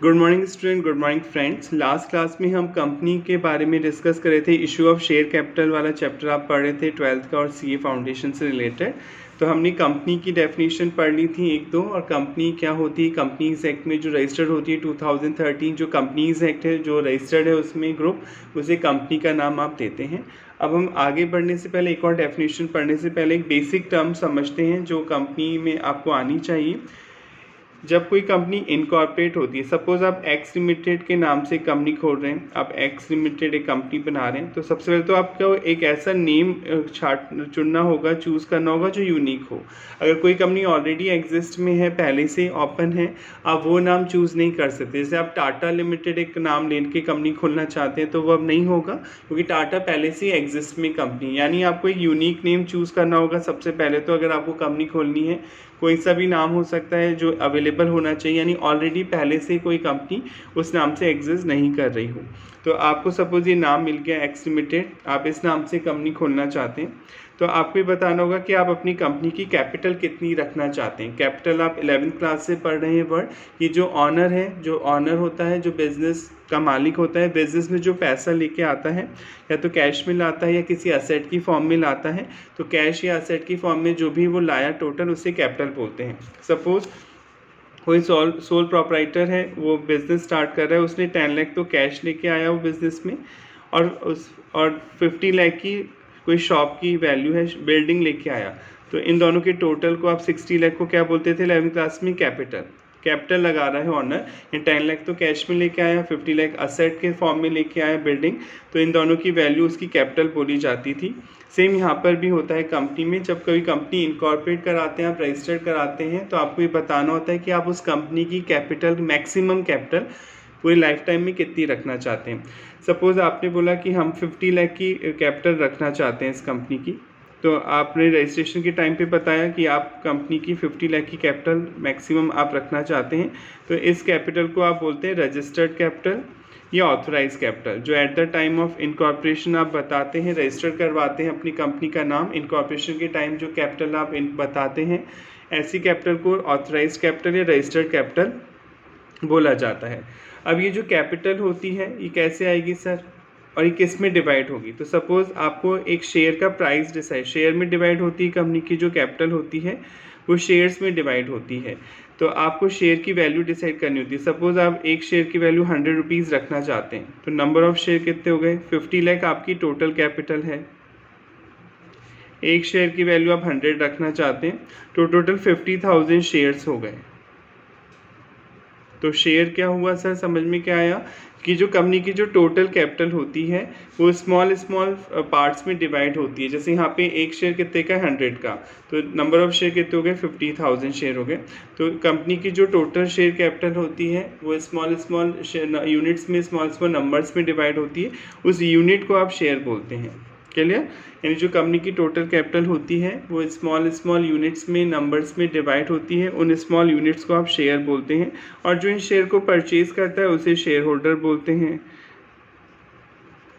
Good morning student, good morning friends. Last class में हम company के बारे में डिस्कस कर रहे थे। इशू ऑफ शेयर कैपिटल वाला चैप्टर आप पढ़ रहे थे 12th का और सीए फाउंडेशन से रिलेटेड। तो हमने कंपनी की डेफिनेशन पढ़ ली थी एक दो, और कंपनी क्या होती है। कंपनीज एक्ट में जो रजिस्टर्ड होती है 2013, जो कंपनीज एक्ट है जो रजिस्टर्ड है उसमें ग्रुप, उसे कंपनी का नाम आप देते हैं। अब हम आगे बढ़ने से पहले एक और डेफिनेशन पढ़ने से पहले एक बेसिक टर्म समझते हैं जो कंपनी में आपको आनी चाहिए। जब कोई कंपनी इनकॉर्पोरेट होती है, सपोज आप एक्स लिमिटेड के नाम से कंपनी खोल रहे हैं, आप एक्स लिमिटेड एक कंपनी बना रहे हैं, तो सबसे पहले तो आपको एक ऐसा नेम चुनना होगा, चूज़ करना होगा जो यूनिक हो। अगर कोई कंपनी ऑलरेडी एग्जिस्ट में है, पहले से ओपन है, आप वो नाम चूज़ नहीं कर सकते। जैसे आप टाटा लिमिटेड एक नाम लेके कंपनी खोलना चाहते हैं तो वो अब नहीं होगा, क्योंकि टाटा पहले से एग्जिस्ट में कंपनी। यानी आपको एक यूनिक नेम चूज़ करना होगा सबसे पहले। तो अगर आपको कंपनी खोलनी है, कोई सा भी नाम हो सकता है जो अवेलेबल होना चाहिए, यानी ऑलरेडी पहले से कोई कंपनी उस नाम से एग्जिस्ट नहीं कर रही हो। तो आपको सपोज ये नाम मिल गया एक्स लिमिटेड, आप इस नाम से कंपनी खोलना चाहते हैं, तो आपको ये बताना होगा कि आप अपनी कंपनी की कैपिटल कितनी रखना चाहते हैं। कैपिटल आप 11th क्लास से पढ़ रहे हैं वर्ड, कि जो ऑनर है, जो ऑनर होता है, जो बिजनेस का मालिक होता है, बिजनेस में जो पैसा लेके आता है, या तो कैश में लाता है या किसी असेट की फॉर्म में लाता है, तो कैश या असेट की फॉर्म में जो भी वो लाया टोटल, उसे कैपिटल बोलते हैं। सपोज कोई सोल प्रोप्राइटर है, वो बिज़नेस स्टार्ट कर रहा है, उसने 10 लाख तो कैश लेके आया वो बिज़नेस में, और 50 लाख की कोई शॉप की वैल्यू है, बिल्डिंग लेके आया। तो इन दोनों के टोटल को आप 60 लाख को क्या बोलते थे 11th क्लास में? कैपिटल लगा रहा है ऑनर। ये 10 लाख तो कैश में लेके आया, 50 लाख असेट के फॉर्म में लेके आया बिल्डिंग, तो इन दोनों की वैल्यू उसकी कैपिटल बोली जाती थी। सेम यहाँ पर भी होता है कंपनी में। जब कोई कंपनी इनकॉर्पोरेट कराते हैं, आप रजिस्टर्ड कराते हैं, तो आपको ये बताना होता है कि आप उस कंपनी की कैपिटल, मैक्सिमम कैपिटल पूरी लाइफ टाइम में कितनी रखना चाहते हैं। सपोज़ आपने बोला कि हम 50 लाख की कैपिटल रखना चाहते हैं इस कंपनी की, तो आपने रजिस्ट्रेशन के टाइम पे बताया कि आप कंपनी की 50 लाख की कैपिटल मैक्सिमम आप रखना चाहते हैं। तो इस कैपिटल को आप बोलते हैं रजिस्टर्ड कैपिटल या ऑथराइज कैपिटल, जो at the time of incorporation आप बताते हैं, रजिस्टर करवाते हैं अपनी कंपनी का नाम। इनकॉर्पोरेशन के टाइम जो कैपिटल आप बताते हैं, ऐसी कैपिटल को ऑथराइज कैपिटल या रजिस्टर्ड कैपिटल बोला जाता है। अब ये जो कैपिटल होती है, ये कैसे आएगी सर, और ये किस में डिवाइड होगी? तो सपोज़ आपको एक शेयर का प्राइस डिसाइड, शेयर में डिवाइड होती है कंपनी की जो कैपिटल होती है, वो शेयर्स में डिवाइड होती है। तो आपको शेयर की वैल्यू डिसाइड करनी होती है। सपोज़ आप एक शेयर की वैल्यू 100 रुपीज़ रखना चाहते हैं, तो नंबर ऑफ शेयर कितने हो गए? 50 लाख आपकी टोटल कैपिटल है। एक शेयर की वैल्यू आप 100 रखना चाहते हैं, तो टोटल 50,000 शेयर्स हो गए। तो शेयर क्या हुआ सर, समझ में क्या आया? कि जो कंपनी की जो टोटल कैपिटल होती है, वो स्मॉल पार्ट्स में डिवाइड होती है। जैसे यहाँ पे एक शेयर कितने का है? 100 का, तो नंबर ऑफ शेयर कितने हो गए? 50,000 शेयर हो गए। तो कंपनी की जो टोटल शेयर कैपिटल होती है, वो स्मॉल यूनिट्स में, स्मॉल नंबर्स में डिवाइड होती है। उस यूनिट को आप शेयर बोलते हैं। क्लियर? यानी जो कंपनी की टोटल कैपिटल होती है, वो स्मॉल यूनिट्स में, नंबर्स में डिवाइड होती है। उन स्मॉल यूनिट्स को आप शेयर बोलते हैं, और जो इन शेयर को परचेज करता है उसे शेयर होल्डर बोलते हैं।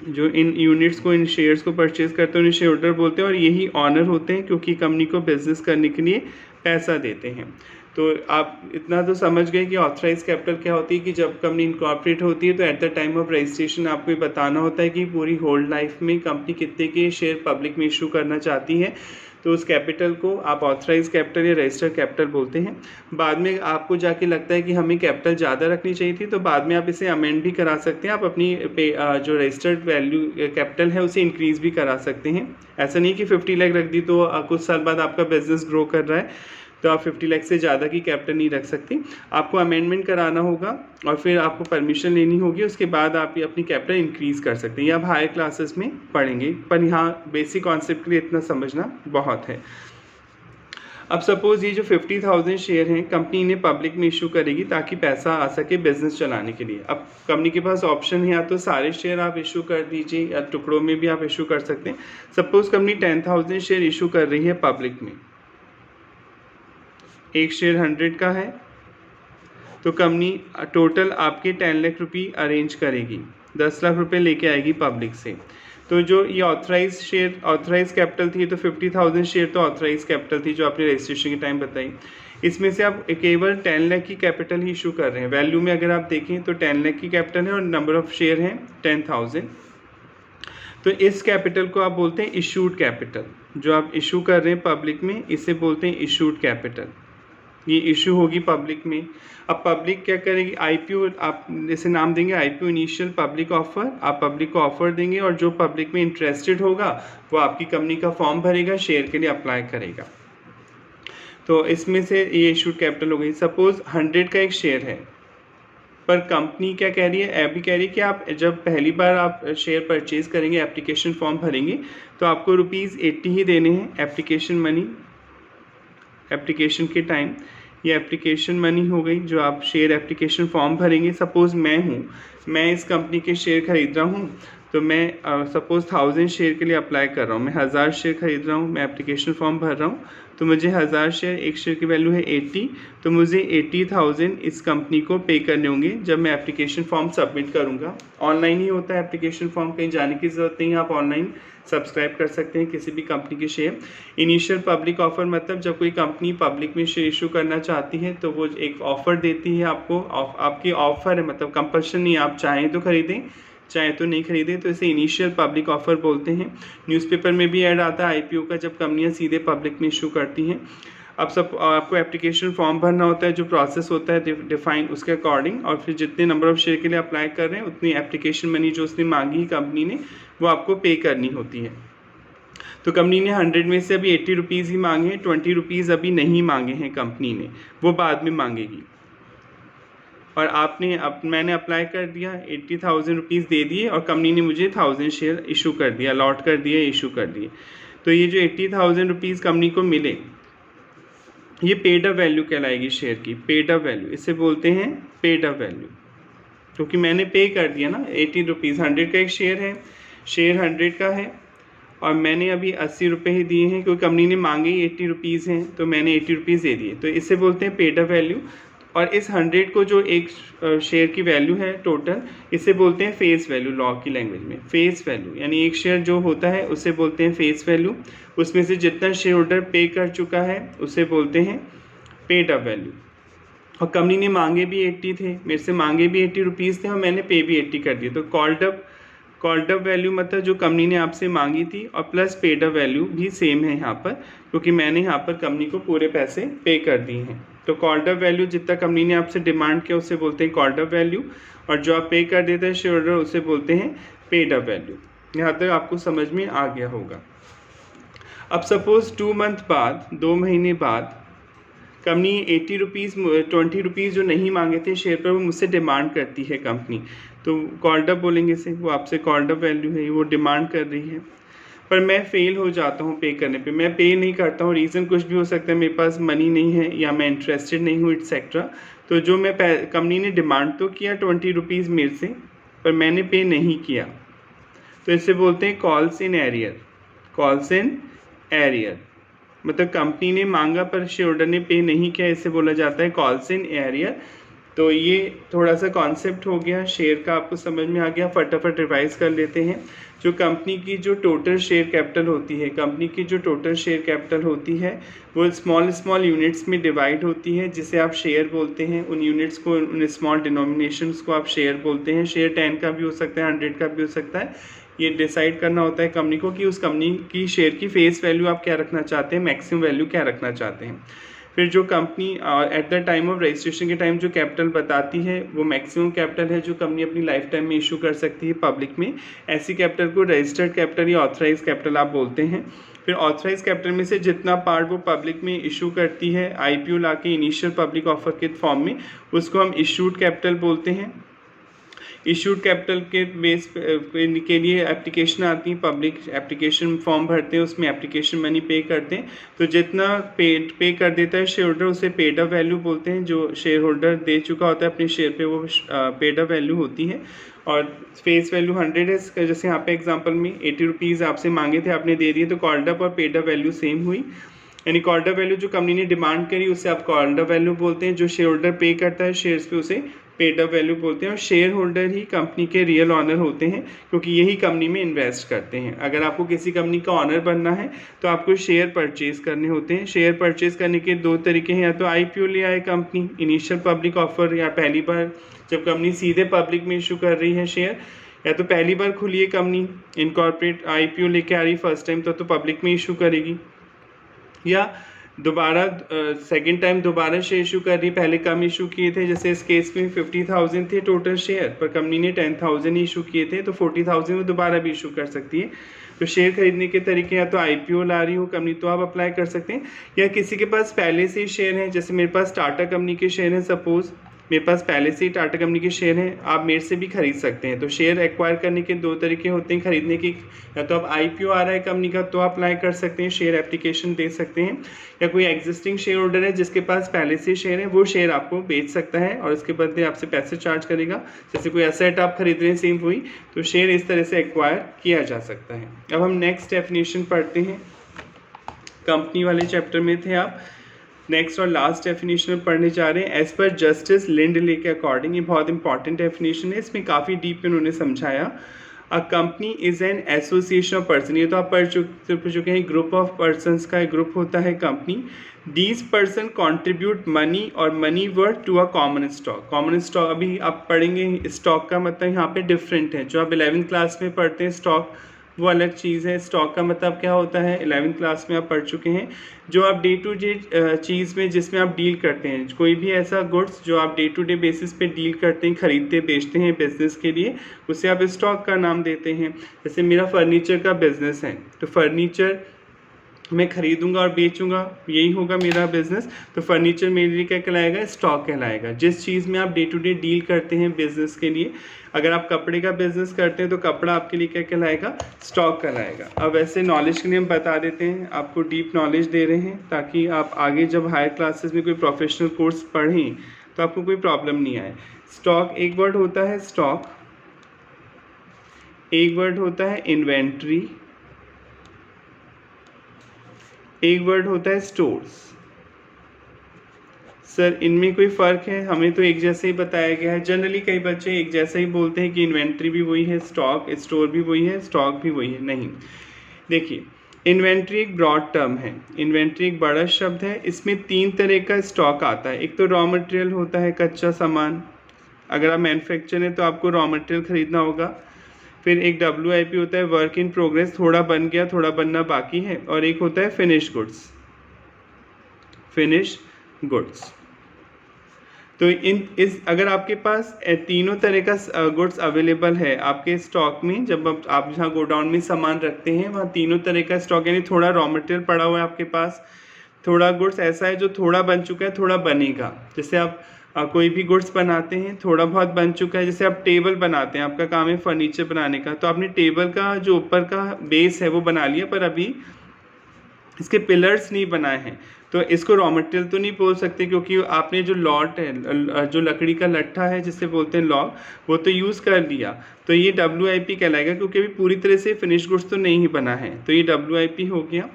जो इन यूनिट्स को, इन शेयर्स को परचेज करते हैं उन्हें शेयर होल्डर बोलते हैं, और यही ऑनर होते हैं, क्योंकि कंपनी को बिजनेस करने के लिए पैसा देते हैं। तो आप इतना तो समझ गए कि ऑथराइज कैपिटल क्या होती है, कि जब कंपनी इनकॉर्पोरेट होती है तो at the time of registration आपको ये बताना होता है कि पूरी होल्ड लाइफ में कंपनी कितने के शेयर पब्लिक में इशू करना चाहती है। तो उस कैपिटल को आप ऑथराइज कैपिटल या रजिस्टर्ड कैपिटल बोलते हैं। बाद में आपको जाके लगता है कि हमें कैपिटल ज़्यादा रखनी चाहिए थी, तो बाद में आप इसे अमेंड भी करा सकते हैं। आप अपनी जो रजिस्टर्ड वैल्यू कैपिटल है उसे इंक्रीज़ भी करा सकते हैं। ऐसा नहीं कि 50 लाख रख दी तो कुछ साल बाद आपका बिजनेस ग्रो कर रहा है तो आप 50 लाख से ज़्यादा की कैपिटल नहीं रख सकते। आपको अमेंडमेंट कराना होगा, और फिर आपको परमिशन लेनी होगी, उसके बाद आप अपनी कैपिटल इंक्रीज़ कर सकते हैं। ये आप हायर क्लासेस में पढ़ेंगे, पर यहाँ बेसिक कॉन्सेप्ट के लिए इतना समझना बहुत है। अब सपोज़ ये जो 50,000 शेयर हैं, कंपनी इन्हें पब्लिक में इशू करेगी ताकि पैसा आ सके बिजनेस चलाने के लिए। अब कंपनी के पास ऑप्शन है, या तो सारे शेयर आप इशू कर दीजिए, या टुकड़ों में भी आप इशू कर सकते हैं। सपोज़ कंपनी 10,000 शेयर इशू कर रही है पब्लिक में, एक शेयर 100 का है, तो कंपनी टोटल आपके 10 लाख रुपये अरेंज करेगी, 10 लाख रुपए लेके आएगी पब्लिक से। तो जो ये ऑथराइज कैपिटल थी, तो 50,000 शेयर तो ऑथराइज कैपिटल थी जो आपने रजिस्ट्रेशन के टाइम बताई। इसमें से आप केवल 10 लाख की कैपिटल ही इशू कर रहे हैं। वैल्यू में अगर आप देखें तो 10 लाख की कैपिटल है और नंबर ऑफ शेयर हैं 10,000। तो इस कैपिटल को आप बोलते हैं इशूड कैपिटल। जो आप इशू कर रहे हैं पब्लिक में, इसे बोलते हैं इशूड कैपिटल। ये इशू होगी पब्लिक में। अब पब्लिक क्या करेगी, आईपीओ आप जैसे नाम देंगे आईपीओ इनिशियल पब्लिक ऑफर, आप पब्लिक को ऑफर देंगे और जो पब्लिक में इंटरेस्टेड होगा वो आपकी कंपनी का फॉर्म भरेगा, शेयर के लिए अप्लाई करेगा। तो इसमें से ये इशूड कैपिटल हो गई। सपोज 100 का एक शेयर है, पर कंपनी क्या कह रही है, अभी कह रही है कि आप जब पहली बार आप शेयर परचेज करेंगे, एप्लीकेशन फॉर्म भरेंगे, तो आपको ₹80 ही देने हैं एप्लीकेशन मनी, एप्लीकेशन के टाइम। ये एप्लीकेशन मनी हो गई जो आप शेयर एप्लीकेशन फॉर्म भरेंगे। सपोज़ मैं इस कंपनी के शेयर खरीद रहा हूँ, तो मैं सपोज़ 1000 शेयर के लिए अप्लाई कर रहा हूँ, मैं 1000 शेयर खरीद रहा हूँ, मैं एप्लीकेशन फॉर्म भर रहा हूँ, तो मुझे 1000 शेयर, एक शेयर की वैल्यू है 80, तो मुझे 80,000 इस कंपनी को पे करने होंगे जब मैं एप्लीकेशन फॉर्म सबमिट करूँगा। ऑनलाइन ही होता है एप्लीकेशन फॉर्म, कहीं जाने की ज़रूरत नहीं है, आप ऑनलाइन सब्सक्राइब कर सकते हैं किसी भी कंपनी के शेयर। इनिशियल पब्लिक ऑफर मतलब जब कोई कंपनी पब्लिक में शेयर इशू करना चाहती है तो वो एक ऑफ़र देती है आपको, आपकी ऑफ़र है, मतलब कंपल्शन नहीं, आप चाहें तो खरीदें चाहे तो नहीं खरीदें, तो इसे इनिशियल पब्लिक ऑफर बोलते हैं। न्यूज़पेपर में भी ऐड आता है आईपीओ का, जब कंपनियां सीधे पब्लिक में इशू करती हैं। अब आपको एप्लीकेशन फॉर्म भरना होता है, जो प्रोसेस होता है डिफाइन उसके अकॉर्डिंग, और फिर जितने नंबर ऑफ शेयर के लिए अप्लाई कर रहे हैं उतनी एप्लीकेशन मनी जो उसने मांगी कंपनी ने वो आपको पे करनी होती है। तो कंपनी ने 100 में से अभी ₹80 ही मांगे हैं, ₹20 अभी नहीं मांगे हैं कंपनी ने, वो बाद में मांगेगी। और मैंने अप्लाई कर दिया, ₹80,000 दे दिए और कंपनी ने मुझे 1000 शेयर इशू कर दिया, अलॉट कर दिया, इशू कर दिए। तो ये जो ₹80,000 कंपनी को मिले, ये पेड अप वैल्यू कहलाएगी शेयर की, पेड अप वैल्यू, इसे बोलते हैं पेड अप वैल्यू, क्योंकि मैंने पे कर दिया ना ₹80। 100 का एक शेयर है, शेयर 100 का है और मैंने अभी ₹80 ही दिए हैं, क्योंकि कंपनी ने मांगे ही ₹80 हैं, तो मैंने ₹80 दे दिए, तो इसे बोलते हैं पेड अप वैल्यू। और इस 100 को जो एक शेयर की वैल्यू है टोटल, इसे बोलते हैं फेस वैल्यू, लॉ की लैंग्वेज में फेस वैल्यू, यानी एक शेयर जो होता है उसे बोलते हैं फेस वैल्यू। उसमें से जितना शेयर होल्डर पे कर चुका है उसे बोलते हैं पेड अप वैल्यू। और कंपनी ने मांगे भी 80 थे, मेरे से मांगे भी ₹80 थे और मैंने पे भी 80 कर दिया, तो कॉल्ड अप वैल्यू मतलब जो कंपनी ने आपसे मांगी थी और प्लस पेड अप वैल्यू भी सेम है यहाँ पर, क्योंकि मैंने यहाँ पर कंपनी को पूरे पैसे पे कर दिए हैं। तो कॉल्ड अप वैल्यू जितना कंपनी ने आपसे डिमांड किया उसे बोलते हैं कॉल्ड अप वैल्यू, और जो आप पे कर देते हैं शेयर होल्डर उसे बोलते हैं पेड अप वैल्यू। यहाँ तक आपको समझ में आ गया होगा। अब सपोज 2 मंथ बाद, 2 महीने बाद कंपनी ₹20 जो नहीं मांगे थे शेयर पर, वो मुझसे डिमांड करती है कंपनी, तो कॉल्ड अप बोलेंगे इसे, वो आपसे कॉल्ड अप वैल्यू है, वो डिमांड कर रही है। पर मैं फेल हो जाता हूँ पे करने पे, मैं पे नहीं करता हूँ, रीज़न कुछ भी हो सकता है, मेरे पास मनी नहीं है या मैं इंटरेस्टेड नहीं हूँ एटसेट्रा। तो जो मैं कंपनी ने डिमांड तो किया ₹20 मेरे से, पर मैंने पे नहीं किया, तो इसे बोलते हैं calls in arrear. Calls in arrear मतलब कंपनी ने मांगा पर शेयर होल्डर ने पे नहीं किया, इसे बोला जाता है कॉल्स इन एरियर। तो ये थोड़ा सा कॉन्सेप्ट हो गया शेयर का, आपको समझ में आ गया। फटाफट रिवाइज कर लेते हैं। जो कंपनी की जो टोटल शेयर कैपिटल होती है, कंपनी की जो टोटल शेयर कैपिटल होती है वो स्मॉल यूनिट्स में डिवाइड होती है, जिसे आप शेयर बोलते हैं। उन यूनिट्स को, उन स्मॉल डिनोमिनेशंस को आप शेयर बोलते हैं। शेयर 10 का भी हो सकता है, 100 का भी हो सकता है। ये डिसाइड करना होता है कंपनी को कि उस कंपनी की शेयर की फेस वैल्यू आप क्या रखना चाहते हैं, मैक्सिमम वैल्यू क्या रखना चाहते हैं। फिर जो company at the time of registration के टाइम जो कैपिटल बताती है वो मैक्सिमम कैपिटल है जो कंपनी अपनी लाइफ टाइम में इशू कर सकती है पब्लिक में। ऐसी कैपिटल को रजिस्टर्ड कैपिटल या ऑथराइज कैपिटल आप बोलते हैं। फिर ऑथराइज कैपिटल में से जितना पार्ट वो पब्लिक में इशू करती है आईपीओ लाके इनिशियल पब्लिक ऑफर के फॉर्म में, उसको हम इशूड कैपिटल बोलते हैं। इशूड कैपिटल के बेस के लिए एप्लीकेशन आती है, पब्लिक एप्लीकेशन फॉर्म भरते हैं, उसमें एप्लीकेशन मनी पे करते हैं। तो जितना पे कर देता है शेयर होल्डर उसे पेड अप वैल्यू बोलते हैं। जो शेयर होल्डर दे चुका होता है अपने शेयर पे वो पेड अप वैल्यू होती है। और फेस वैल्यू 100 है, जैसे यहाँ पे एग्जांपल में ₹80 आपसे मांगे थे, आपने दे दिए, तो कॉल्ड अप और पेड अप वैल्यू सेम हुई। यानी कॉल्ड अप वैल्यू जो कंपनी ने डिमांड करी उसे आप कॉल्ड अप वैल्यू बोलते हैं। जो शेयर होल्डर पे करता है शेयर्स पे उसे पेड अप वैल्यू बोलते हैं, और शेयर होल्डर ही कंपनी के रियल ऑनर होते हैं क्योंकि यही कंपनी में इन्वेस्ट करते हैं। अगर आपको किसी कंपनी का ऑनर बनना है तो आपको शेयर परचेज करने होते हैं। शेयर परचेज करने के दो तरीके हैं, या तो IPO ले आए कंपनी, इनिशियल पब्लिक ऑफर, या पहली बार जब कंपनी सीधे पब्लिक में इशू कर रही है शेयर, या तो पहली बार खुली है कंपनी इनकॉर्पोरेट IPO लेके आ रही फर्स्ट टाइम तो पब्लिक में इशू करेगी, या दोबारा सेकंड टाइम दोबारा शेयर इशू कर रही, पहले कम इशू किए थे, जैसे इस केस में 50,000 थे टोटल शेयर पर कंपनी ने 10,000 ही इशू किए थे तो 40,000 में दोबारा भी इशू कर सकती है। तो शेयर खरीदने के तरीके या तो IPO ला रही हो कंपनी तो आप अप्लाई कर सकते हैं, या किसी के पास पहले से ही शेयर हैं, जैसे मेरे पास टाटा कंपनी के शेयर हैं, सपोज़ मेरे पास पहले से ही टाटा कंपनी के शेयर हैं, आप मेरे से भी खरीद सकते हैं। तो शेयर एक्वायर करने के दो तरीके होते हैं खरीदने के, या तो आप IPO आ रहा है कंपनी का तो अप्लाई कर सकते हैं, शेयर एप्लीकेशन दे सकते हैं, या कोई एग्जिस्टिंग शेयर होल्डर है जिसके पास पहले से शेयर है वो शेयर आपको बेच सकता है और उसके बदले आपसे पैसे चार्ज करेगा। जैसे कोई एसेट आप खरीद रहे हैं सेम वही, तो शेयर इस तरह से एक्वायर किया जा सकता है। अब हम नेक्स्ट डेफिनेशन पढ़ते हैं, कंपनी वाले चैप्टर में थे आप, नेक्स्ट और लास्ट डेफिनेशन पढ़ने जा रहे हैं। एज पर जस्टिस लिंडले के अकॉर्डिंग, ये बहुत इंपॉर्टेंट डेफिनेशन है, इसमें काफ़ी डीप उन्होंने समझाया। A company is an association of person, ये तो आप पढ़ चुके हैं, ग्रुप ऑफ पर्सनस का एक ग्रुप होता है company. These person contribute money और money worth to a common stock. Common stock अभी आप पढ़ेंगे, स्टॉक का मतलब यहाँ पे डिफरेंट है, जो आप 11th क्लास में पढ़ते हैं स्टॉक वो अलग चीज़ है। स्टॉक का मतलब क्या होता है 11th क्लास में आप पढ़ चुके हैं, जो आप डे टू डे चीज़ में जिसमें आप डील करते हैं, कोई भी ऐसा गुड्स जो आप डे टू डे बेसिस पे डील करते हैं, खरीदते बेचते हैं बिजनेस के लिए, उसे आप स्टॉक का नाम देते हैं। जैसे मेरा फर्नीचर का बिजनेस है तो फर्नीचर मैं खरीदूंगा और बेचूंगा, यही होगा मेरा बिजनेस, तो फर्नीचर मेरे लिए क्या कहलाएगा, स्टॉक कहलाएगा। जिस चीज़ में आप डे टू डे डील करते हैं बिजनेस के लिए, अगर आप कपड़े का बिजनेस करते हैं तो कपड़ा आपके लिए क्या कहलाएगा, स्टॉक कहलाएगा। अब ऐसे नॉलेज के लिए हम बता देते हैं, आपको डीप नॉलेज दे रहे हैं ताकि आप आगे जब हायर क्लासेस में कोई प्रोफेशनल कोर्स पढ़ें तो आपको कोई प्रॉब्लम नहीं आए। स्टॉक एक वर्ड होता है स्टॉक, एक वर्ड होता है इन्वेंट्री, एक वर्ड होता है स्टोर्स। सर इनमें कोई फ़र्क है, हमें तो एक जैसे ही बताया गया है। जनरली कई बच्चे एक जैसा ही बोलते हैं कि इन्वेंट्री भी वही है, स्टॉक स्टोर भी वही है, स्टॉक भी वही है। नहीं, देखिए इन्वेंट्री एक ब्रॉड टर्म है, इन्वेंट्री एक बड़ा शब्द है, इसमें 3 तरह का स्टॉक आता है। एक तो रॉ मटेरियल होता है, कच्चा सामान, अगर आप मैन्युफैक्चर हैं तो आपको रॉ मटेरियल खरीदना होगा। फिर एक WIP होता है, वर्क इन प्रोग्रेस, थोड़ा बन गया थोड़ा बनना बाकी है। और एक होता है फिनिश गुड्स, फिनिश गुड्स। तो अगर आपके पास तीनों तरह का गुड्स अवेलेबल है आपके स्टॉक में, जब आप जहाँ गोडाउन में सामान रखते हैं वहाँ तीनों तरह का स्टॉक, यानी थोड़ा रॉ मटेरियल पड़ा हुआ है आपके पास, थोड़ा गुड्स ऐसा है जो थोड़ा बन चुका है थोड़ा बनेगा। जैसे आप कोई भी गुड्स बनाते हैं थोड़ा बहुत बन चुका है, जैसे आप टेबल बनाते हैं, आपका काम है फर्नीचर बनाने का, तो आपने टेबल का जो ऊपर का बेस है वो बना लिया पर अभी इसके पिलर्स नहीं बनाए हैं, तो इसको रॉ मटेरियल तो नहीं बोल सकते क्योंकि आपने जो लॉट है, जो लकड़ी का लट्ठा है जिसे बोलते हैं लॉग, वो तो यूज़ कर लिया, तो ये WIP कहलाएगा क्योंकि अभी पूरी तरह से फिनिश गुड्स तो नहीं ही बना है, तो ये WIP हो गया।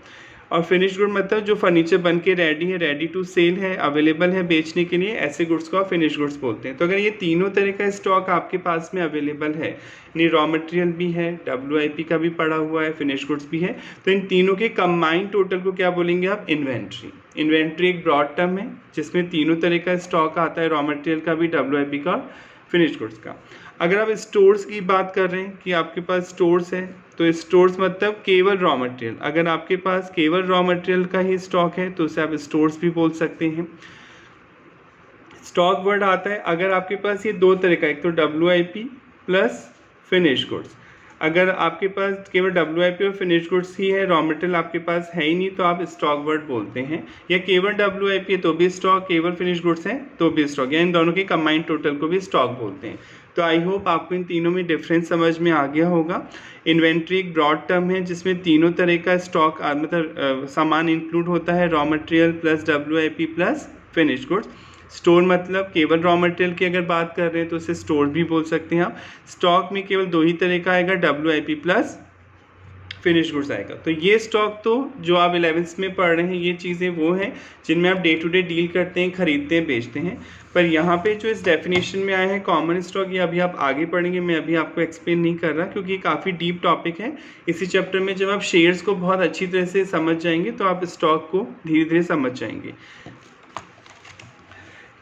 और फिनिश गुड मतलब जो फर्नीचर बन के रेडी है, रेडी टू सेल है, अवेलेबल है बेचने के लिए, ऐसे गुड्स को आप फिनिश गुड्स बोलते हैं। तो अगर ये तीनों तरह का स्टॉक आपके पास में अवेलेबल है, यानी रॉ मटेरियल भी है, WIP का भी पड़ा हुआ है, फिनिश गुड्स भी है, तो इन तीनों के कंबाइंड टोटल को क्या बोलेंगे आप, इन्वेंट्री। इन्वेंट्री एक ब्रॉड टर्म है जिसमें तीनों तरह का स्टॉक आता है, रॉ मटेरियल का भी, WIP का, फिनिश गुड्स का। अगर आप स्टोर्स की बात कर रहे हैं कि आपके पास स्टोर्स है, तो स्टोर्स मतलब केवल रॉ मटेरियल, अगर आपके पास केवल रॉ मटेरियल का ही स्टॉक है तो उसे आप स्टोर्स भी बोल सकते हैं। स्टॉक वर्ड आता है अगर आपके पास ये दो तरह का, एक तो WIP प्लस फिनिश गुड्स। अगर आपके पास केवल WIP और फिनिश गुड्स ही है, रॉ मटेरियल आपके पास है ही नहीं, तो आप स्टॉक वर्ड बोलते हैं। या केवल WIP है तो भी स्टॉक, केवल फिनिश गुड्स है तो भी स्टॉक, या इन दोनों के कंबाइंड टोटल को भी स्टॉक बोलते हैं। तो आई होप आपको इन तीनों में डिफरेंस समझ में आ गया होगा। इन्वेंट्री एक ब्रॉड टर्म है जिसमें तीनों तरह का स्टॉक मतलब सामान इंक्लूड होता है, raw material plus WIP plus finish goods. Store मतलब केवल रॉ मटेरियल की अगर बात कर रहे हैं तो उसे स्टोर भी बोल सकते हैं आप। स्टॉक में केवल दो ही तरह का आएगा, WIP प्लस फिनिश गुड्स आएगा। तो ये स्टॉक तो जो आप 11th में पढ़ रहे हैं ये चीज़ें वो हैं जिनमें आप डे टू डे डील करते हैं, खरीदते हैं, बेचते हैं। पर यहाँ पे जो इस डेफिनेशन में आया है कॉमन स्टॉक, ये अभी आप आगे पढ़ेंगे, मैं अभी आपको एक्सप्लेन नहीं कर रहा क्योंकि ये काफ़ी डीप टॉपिक है। इसी चैप्टर में जब आप शेयर्स को बहुत अच्छी तरह से समझ जाएंगे तो आप स्टॉक को धीरे धीरे समझ जाएंगे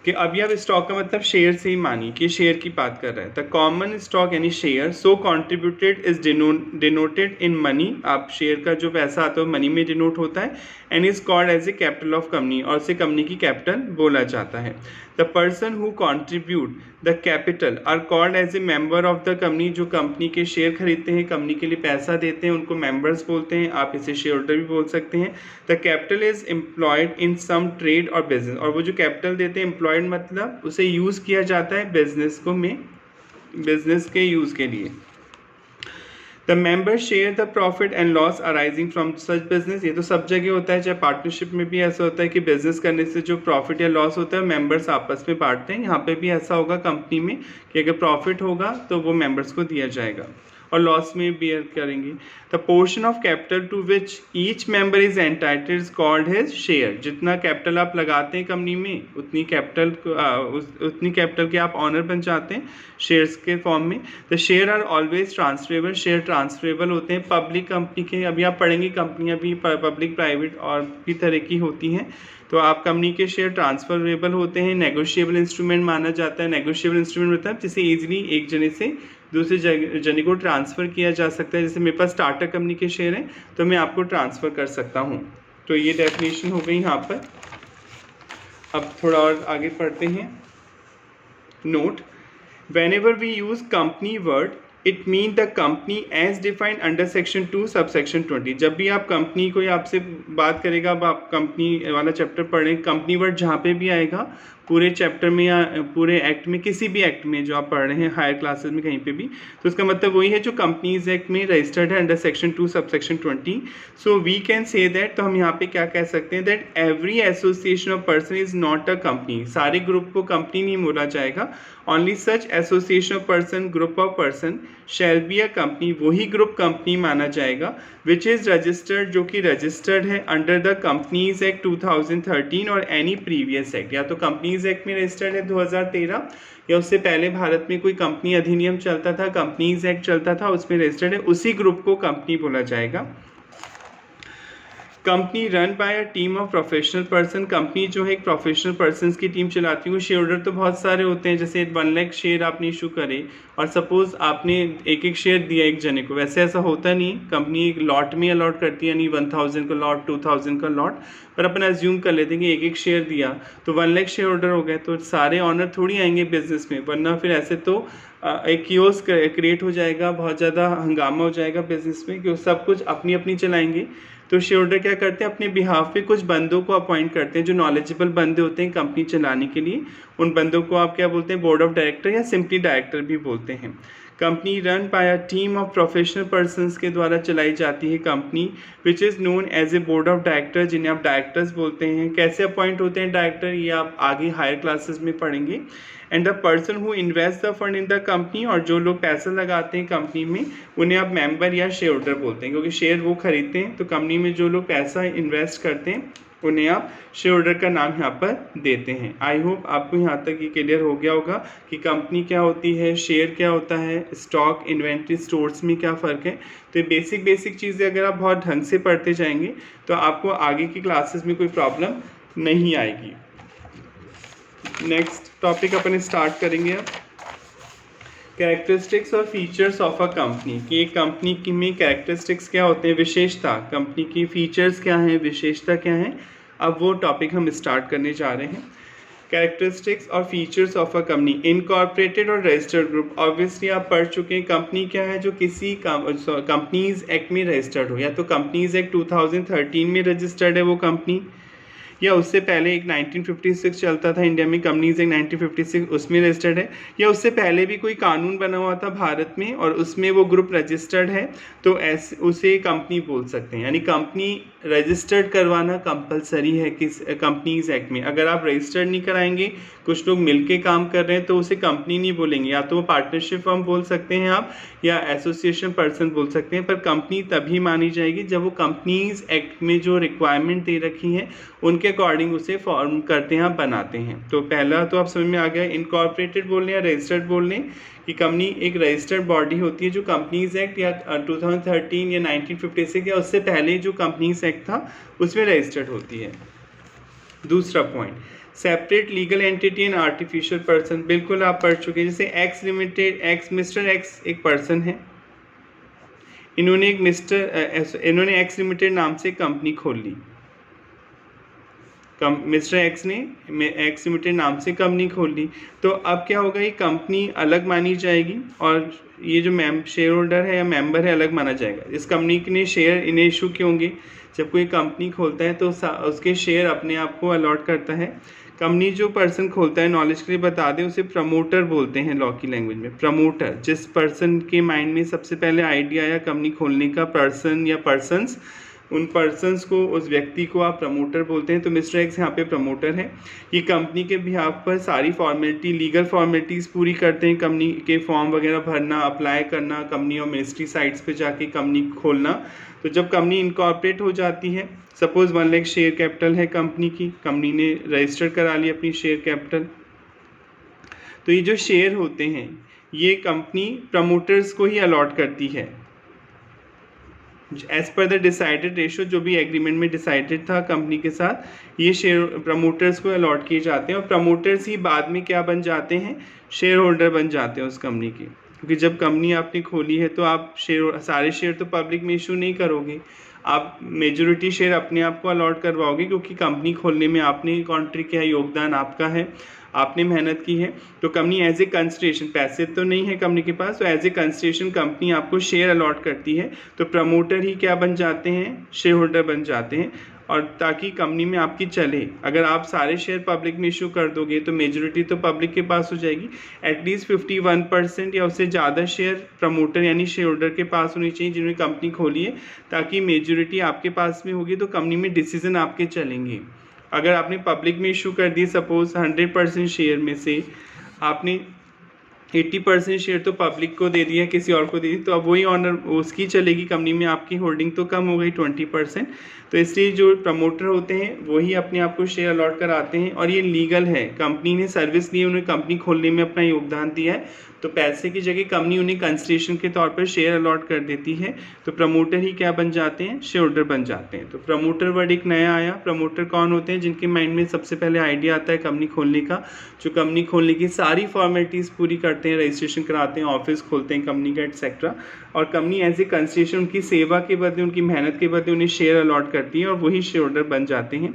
कि अभी आप स्टॉक का मतलब शेयर से ही मानिए कि शेयर की बात कर रहे हैं। द कॉमन स्टॉक यानी share so contributed is denoted in money, आप शेयर का जो पैसा आता है मनी में डिनोट होता है, and is called as a capital of company, और उसे कंपनी की कैपिटल बोला जाता है। The person who contribute the capital are called as a member of the company, जो कंपनी के शेयर खरीदते हैं, कंपनी के लिए पैसा देते हैं, उनको मेंबर्स बोलते हैं, आप इसे शेयर होल्डर भी बोल सकते हैं। The capital is employed in some trade or business, और वो जो कैपिटल देते हैं एम्प्लॉयड मतलब उसे यूज़ किया जाता है बिजनेस को में, बिजनेस के यूज़ के लिए। The member share the profit and loss arising from such business, ये तो सब जगह होता है, चाहे पार्टनरशिप में भी ऐसा होता है कि बिजनेस करने से जो प्रॉफिट या लॉस होता है मेंबर्स आपस में बांटते हैं। यहाँ पे भी ऐसा होगा कंपनी में कि अगर प्रॉफिट होगा तो वो मेंबर्स को दिया जाएगा और लॉस में बियर करेंगे। The portion of capital to which each member is entitled is called his share, जितना कैपिटल आप लगाते हैं कंपनी में उतनी कैपिटल के आप ऑनर बन जाते हैं शेयर्स के फॉर्म में। The share are always transferable, share transferable होते हैं। पब्लिक कंपनी के अभी आप पढ़ेंगे कंपनियां भी पब्लिक प्राइवेट और भी तरह की होती हैं, तो आप कंपनी के शेयर ट्रांसफरेबल होते हैं। नेगोशिएबल इंस्ट्रूमेंट माना जाता है, नेगोशिएबल इंस्ट्रूमेंट मतलब जिसे ईजिली एक जने से दूसरे जने को ट्रांसफ़र किया जा सकता है। जैसे मेरे पास स्टार्टअप कंपनी के शेयर हैं तो मैं आपको ट्रांसफ़र कर सकता हूँ। तो ये डेफिनेशन हो गई यहाँ पर। अब थोड़ा और आगे पढ़ते हैं। Note, whenever we use company word it mean the company as defined under section 2 subsection 20। जब भी आप कंपनी कोई आपसे बात करेगा, अब आप कंपनी वाला चैप्टर पढ़ें, कंपनी वर्ड जहाँ पे भी आएगा पूरे चैप्टर में या पूरे एक्ट में, किसी भी एक्ट में जो आप पढ़ रहे हैं हायर क्लासेस में कहीं पे भी, तो उसका मतलब वही है जो कंपनीज एक्ट में रजिस्टर्ड है under section 2 subsection 20। So we can say that, तो हम यहाँ पे क्या कह सकते हैं, that every association of person is not a company, सारे ग्रुप को कंपनी नहीं बोला जाएगा। Only such association of person, group of person shall be a company, वही ग्रुप कंपनी माना जाएगा, विच इज़ रजिस्टर्ड, जो कि रजिस्टर्ड है अंडर द कंपनीज एक्ट 2013 और एनी प्रीवियस एक्ट, या तो कंपनीज एक्ट में रजिस्टर्ड है 2013 या उससे पहले भारत में कोई कंपनी अधिनियम चलता था, कंपनीज एक्ट चलता था, उसमें रजिस्टर्ड है, उसी ग्रुप को कंपनी बोला जाएगा। Company run by a team of professional person, company जो है एक प्रोफेशनल पर्सनस की टीम चलाती है। शेयर होल्डर तो बहुत सारे होते हैं, जैसे 1 लाख शेयर आपने इशू करे और सपोज आपने एक एक शेयर दिया एक जने को, वैसे ऐसा होता नहीं, कंपनी एक लॉट में अलॉट करती है, यानी 1000 का लॉट, 2000 का लॉट, पर अपन एज्यूम कर लेते हैं कि एक एक शेयर दिया तो 1 लाख शेयर होल्डर हो गए, तो सारे ऑनर थोड़ी आएंगे बिजनेस में, वरना फिर ऐसे तो एक कियोस क्रिएट हो जाएगा, बहुत ज़्यादा हंगामा हो जाएगा बिजनेस में कि सब कुछ अपनी अपनी चलाएंगे। तो शेयर होल्डर क्या करते हैं, अपने बिहाफ पे कुछ बंदों को अपॉइंट करते हैं जो नॉलेजेबल बंदे होते हैं कंपनी चलाने के लिए। उन बंदों को आप क्या बोलते हैं, बोर्ड ऑफ डायरेक्टर या सिंपली डायरेक्टर भी बोलते हैं। Company run by a team of professional persons के द्वारा चलाई जाती है company, which is known as a board of director, जिन्हें आप डायरेक्टर्स बोलते हैं। कैसे अपॉइंट होते हैं डायरेक्टर, ये आप आगे हायर क्लासेस में पढ़ेंगे। And the person who invest the fund in the company, और जो लोग पैसा लगाते हैं कंपनी में उन्हें आप मेंबर या शेयर होल्डर बोलते हैं, क्योंकि शेयर वो खरीदते हैं, तो कंपनी में जो लोग पैसा इन्वेस्ट करते हैं उन्हें आप शेयर होल्डर का नाम यहाँ पर देते हैं। आई होप आपको यहाँ तक ये क्लियर हो गया होगा कि कंपनी क्या होती है, शेयर क्या होता है, स्टॉक, इन्वेंट्री, स्टोर्स में क्या फ़र्क है। तो ये बेसिक चीज़ें अगर आप बहुत ढंग से पढ़ते जाएंगे तो आपको आगे की क्लासेस में कोई प्रॉब्लम नहीं आएगी। नेक्स्ट टॉपिक अपन स्टार्ट करेंगे अब, कैरेक्टरिस्टिक्स और फीचर्स ऑफ अ कंपनी, कि एक कंपनी की में कैरेक्टरिस्टिक्स क्या होते हैं, विशेषता, कंपनी की फीचर्स क्या हैं, विशेषता क्या हैं, अब वो टॉपिक हम स्टार्ट करने जा रहे हैं। कैरेक्टरिस्टिक्स और features of a company, incorporated और रजिस्टर्ड ग्रुप, ऑब्वियसली आप पढ़ चुके हैं। कंपनी क्या है, जो किसी कंपनीज एक्ट में रजिस्टर्ड हो, या तो कंपनीज एक्ट 2013 में रजिस्टर्ड है वो कंपनी, या उससे पहले एक 1956 चलता था इंडिया में, कंपनीज एक्ट 1956, उसमें रजिस्टर्ड है, या उससे पहले भी कोई कानून बना हुआ था भारत में और उसमें वो ग्रुप रजिस्टर्ड है, तो ऐसे उसे कंपनी बोल सकते हैं। यानी कंपनी रजिस्टर्ड करवाना कंपलसरी है किस कंपनीज एक्ट में। अगर आप रजिस्टर्ड नहीं कराएंगे कुछ लोग मिलके काम कर रहे हैं तो उसे कंपनी नहीं बोलेंगे, या तो वो पार्टनरशिप फर्म बोल सकते हैं आप, या एसोसिएशन पर्सन बोल सकते हैं। पर कंपनी तभी मानी जाएगी जब वो कंपनीज एक्ट में जो रिक्वायरमेंट दे रखी है उनके अकॉर्डिंग उसे फॉर्म करते हैं, आप बनाते हैं। तो पहला तो आप समझ में आ गया, इनकॉर्पोरेटेड बोल लें या रजिस्टर्ड बोल लें कि कंपनी एक रजिस्टर्ड बॉडी होती है जो कंपनीज एक्ट या 2013 या 1956 या उससे पहले जो कंपनीज एक्ट था उसमें रजिस्टर्ड होती है। दूसरा point, separate legal entity and artificial person, बिल्कुल आप पढ़ चुके हैं। जैसे एक्स लिमिटेड, मिस्टर एक्स एक पर्सन है, इन्होंने एक्स लिमिटेड नाम से कंपनी खोल ली। मिस्टर एक्स ने एक्स लिमिटेड नाम से कंपनी खोल ली, तो अब क्या होगा, ये कंपनी अलग मानी जाएगी और ये जो शेयर होल्डर है या मेंबर है अलग माना जाएगा। इस कंपनी ने शेयर इन्हें इशू क्यों होंगे, जब कोई कंपनी खोलता है तो उसके शेयर अपने आप को अलॉट करता है। कंपनी जो पर्सन खोलता है, नॉलेज के लिए बता दें, उसे प्रमोटर बोलते हैं लॉ की लैंग्वेज में। प्रमोटर, जिस पर्सन के माइंड में सबसे पहले आइडिया आया कंपनी खोलने का, पर्सन या पर्सन्स, उन पर्सन्स को, उस व्यक्ति को आप प्रमोटर बोलते हैं। तो मिस्टर एक्स यहाँ पे प्रमोटर है। ये कंपनी के बिहाफ पर सारी फॉर्मेलिटी, लीगल फॉर्मेलिटीज़ पूरी करते हैं, कंपनी के फॉर्म वगैरह भरना, अप्लाई करना, कंपनी और मिनिस्ट्री साइट्स पे जाके कंपनी खोलना। तो जब कंपनी इनकॉर्पोरेट हो जाती है, सपोज 1 लाख शेयर कैपिटल है कंपनी की, कंपनी ने रजिस्टर करा ली अपनी शेयर कैपिटल, तो ये जो शेयर होते हैं ये कंपनी प्रमोटर्स को ही अलॉट करती है as per the decided ratio, जो भी एग्रीमेंट में डिसाइडेड था कंपनी के साथ, ये शेयर प्रमोटर्स को अलॉट किए जाते हैं। और प्रमोटर्स ही बाद में क्या बन जाते हैं, शेयर होल्डर बन जाते हैं उस कंपनी के। क्योंकि जब कंपनी आपने खोली है तो आप सारे शेयर तो पब्लिक में इशू नहीं करोगे, आप मेजॉरिटी शेयर अपने आप को अलॉट करवाओगे, क्योंकि कंपनी खोलने में आपने कॉन्ट्री किया है, योगदान आपका है, आपने मेहनत की है। तो कंपनी एज ए कंसिडरेशन, पैसे तो नहीं है कंपनी के पास, तो एज ए कंसिडरेशन कंपनी आपको शेयर अलॉट करती है। तो प्रमोटर ही क्या बन जाते हैं, शेयर होल्डर बन जाते हैं। और ताकि कंपनी में आपकी चले, अगर आप सारे शेयर पब्लिक में इशू कर दोगे तो मेजॉरिटी तो पब्लिक के पास हो जाएगी, एटलीस्ट 51% या उससे ज़्यादा शेयर प्रमोटर यानी शेयर होल्डर के पास होनी चाहिए जिन्होंने कंपनी खोली है, ताकि मेजॉरिटी आपके पास में होगी तो कंपनी में डिसीजन आपके चलेंगे। अगर आपने पब्लिक में इशू कर दिए, सपोज 100% शेयर में से आपने 80% शेयर तो पब्लिक को दे दिया, किसी और को दे दी, तो अब वही ऑनर उसकी चलेगी कंपनी में, आपकी होल्डिंग तो कम हो गई 20%। तो इसलिए जो प्रमोटर होते हैं वही अपने आप को शेयर अलॉट कराते हैं। और ये लीगल है, कंपनी ने सर्विस ली, उन्हें कंपनी खोलने में अपना योगदान दिया है, तो पैसे की जगह कंपनी उन्हें कंसिडरेशन के तौर पर शेयर अलॉट कर देती है। तो प्रमोटर ही क्या बन जाते हैं, शेयर होल्डर बन जाते हैं। तो प्रमोटर वर्ड एक नया आया। प्रमोटर कौन होते हैं, जिनके माइंड में सबसे पहले आइडिया आता है कंपनी खोलने का, जो कंपनी खोलने की सारी फॉर्मेलिटीज़ पूरी करते हैं, रजिस्ट्रेशन कराते हैं, ऑफिस खोलते हैं कंपनी का, एक्सेट्रा। और कंपनी एज ए कंसिडरेशन उनकी सेवा के बदले, उनकी मेहनत के बदले उन्हें शेयर अलॉट करती है और वही शेयर होल्डर बन जाते हैं।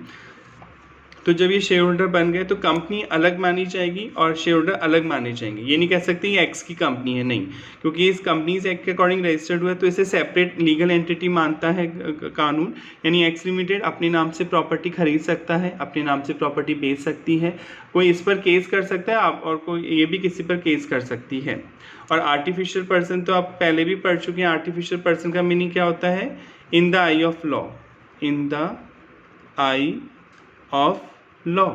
तो जब ये शेयर होल्डर बन गए तो कंपनी अलग मानी जाएगी और शेयर होल्डर अलग माने जाएंगे। ये नहीं कह सकते ये एक्स की कंपनी है, नहीं, क्योंकि इस कंपनीज एक्ट के अकॉर्डिंग रजिस्टर्ड हुआ है तो इसे सेपरेट लीगल एंटिटी मानता है कानून। यानी एक्स लिमिटेड अपने नाम से प्रॉपर्टी खरीद सकता है, अपने नाम से प्रॉपर्टी बेच सकती है, कोई इस पर केस कर सकता है आप, और कोई ये भी किसी पर केस कर सकती है। और आर्टिफिशियल पर्सन तो आप पहले भी पढ़ चुके हैं। आर्टिफिशियल पर्सन का मीनिंग क्या होता है, in the I of law, in the I of law,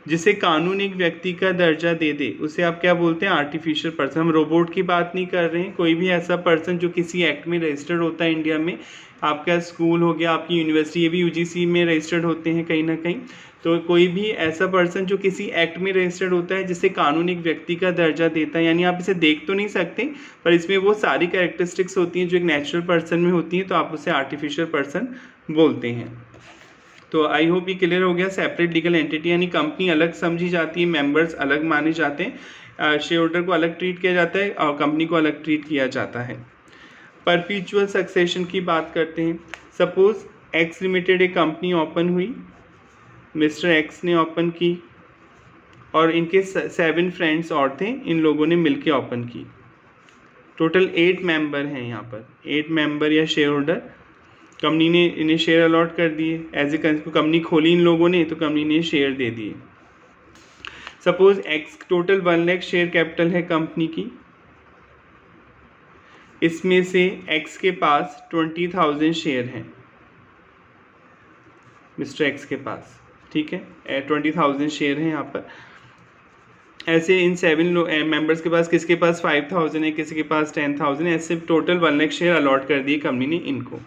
जिसे कानून एक व्यक्ति का दर्जा दे दे उसे आप क्या बोलते हैं, आर्टिफिशियल पर्सन। हम रोबोट की बात नहीं कर रहे हैं, कोई भी ऐसा पर्सन जो किसी एक्ट में रजिस्टर्ड होता है इंडिया में, आपका स्कूल हो गया, आपकी यूनिवर्सिटी, ये भी यूजीसी में रजिस्टर्ड होते हैं कहीं ना कहीं। तो कोई भी ऐसा पर्सन जो किसी एक्ट में रजिस्टर्ड होता है जिसे कानून एक व्यक्ति का दर्जा देता है, यानी आप इसे देख तो नहीं सकते पर इसमें वो सारी कैरेक्टरिस्टिक्स होती हैं जो एक नेचुरल पर्सन में होती हैं, तो आप उसे आर्टिफिशियल पर्सन बोलते हैं। तो आई होप ये क्लियर हो गया। सेपरेट लीगल एंटिटी यानी कंपनी अलग समझी जाती है, मेंबर्स अलग माने जाते हैं, शेयर होल्डर को अलग ट्रीट किया जाता है और कंपनी को अलग ट्रीट किया जाता है। परपीचुअल सक्सेशन की बात करते हैं। सपोज एक्स लिमिटेड एक कंपनी ओपन हुई, मिस्टर एक्स ने ओपन की और इनके 7 फ्रेंड्स और थे, इन लोगों ने मिलके ओपन की। टोटल 8 मेंबर हैं यहाँ पर, 8 मेंबर या शेयर होल्डर। कंपनी ने इन्हें शेयर अलॉट कर दिए, एज ए कंपनी खोली इन लोगों ने तो कंपनी ने शेयर दे दिए। Suppose x total 1 lakh share capital है कंपनी की, इसमें से एक्स के पास 20,000 शेयर हैं, मिस्टर एक्स के पास, ठीक है, 20,000 शेयर हैं यहाँ पर। ऐसे इन 7 मेंबर्स के पास, किसके पास 5,000 है, किसी के पास 10,000 है, ऐसे टोटल 1 लाख शेयर अलॉट कर दिए कंपनी ने इनको।